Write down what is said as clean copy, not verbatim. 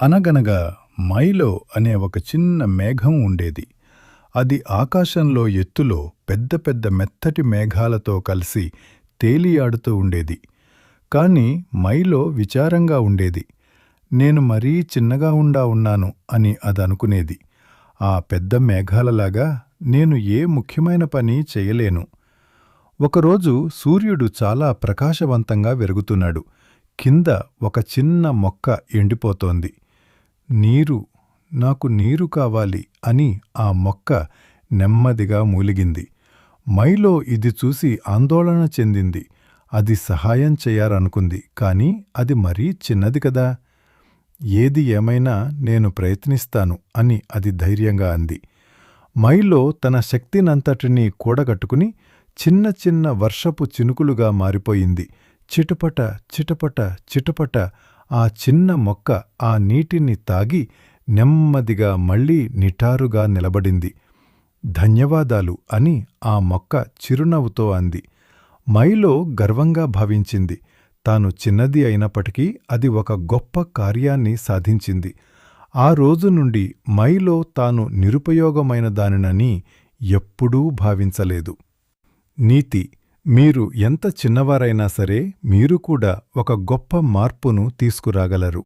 అనగనగా మైలో అనే ఒక చిన్న మేఘం ఉండేది. అది ఆకాశంలో ఎత్తులో పెద్ద పెద్ద మెత్తటి మేఘాలతో కలిసి తేలియాడుతూ ఉండేది. కాని మైలో విచారంగా ఉండేది. నేను మరీ చిన్నగా ఉన్నాను అని అదనుకునేది. ఆ పెద్ద మేఘాలలాగా నేను ఏ ముఖ్యమైన పని చెయ్యలేను. ఒకరోజు సూర్యుడు చాలా ప్రకాశవంతంగా వెలుగుతున్నాడు. కింద ఒక చిన్న మొక్క ఎండిపోతోంది. నీరు, నాకు నీరు కావాలి అని ఆ మొక్క నెమ్మదిగా మూలిగింది. మైలో ఇది చూసి ఆందోళన చెందింది. అది సహాయం చెయ్యాలనుకుంది. కాని అది మరీ చిన్నది కదా. ఏది ఏమైనా నేను ప్రయత్నిస్తాను అని అది ధైర్యంగా అంది. మైలో తన శక్తినంతటినీ కూడగట్టుకుని చిన్న చిన్న వర్షపు చినుకులుగా మారిపోయింది. చిటపట చిటపట చిటపట ఆ చిన్న మొక్క ఆ నీటిని తాగి నెమ్మదిగా మళ్లీ నిటారుగా నిలబడింది. ధన్యవాదాలు అని ఆ మొక్క చిరునవ్వుతో అంది. మైలో గర్వంగా భావించింది. తాను చిన్నది అయినప్పటికీ అది ఒక గొప్ప కార్యాన్ని సాధించింది. ఆ రోజు నుండి మైలో తాను నిరుపయోగమైన దానినని ఎప్పుడూ భావించలేదు. నీతి: మీరు ఎంత చిన్నవారైనా సరే మీరు కూడా ఒక గొప్ప మార్పును తీసుకురాగలరు.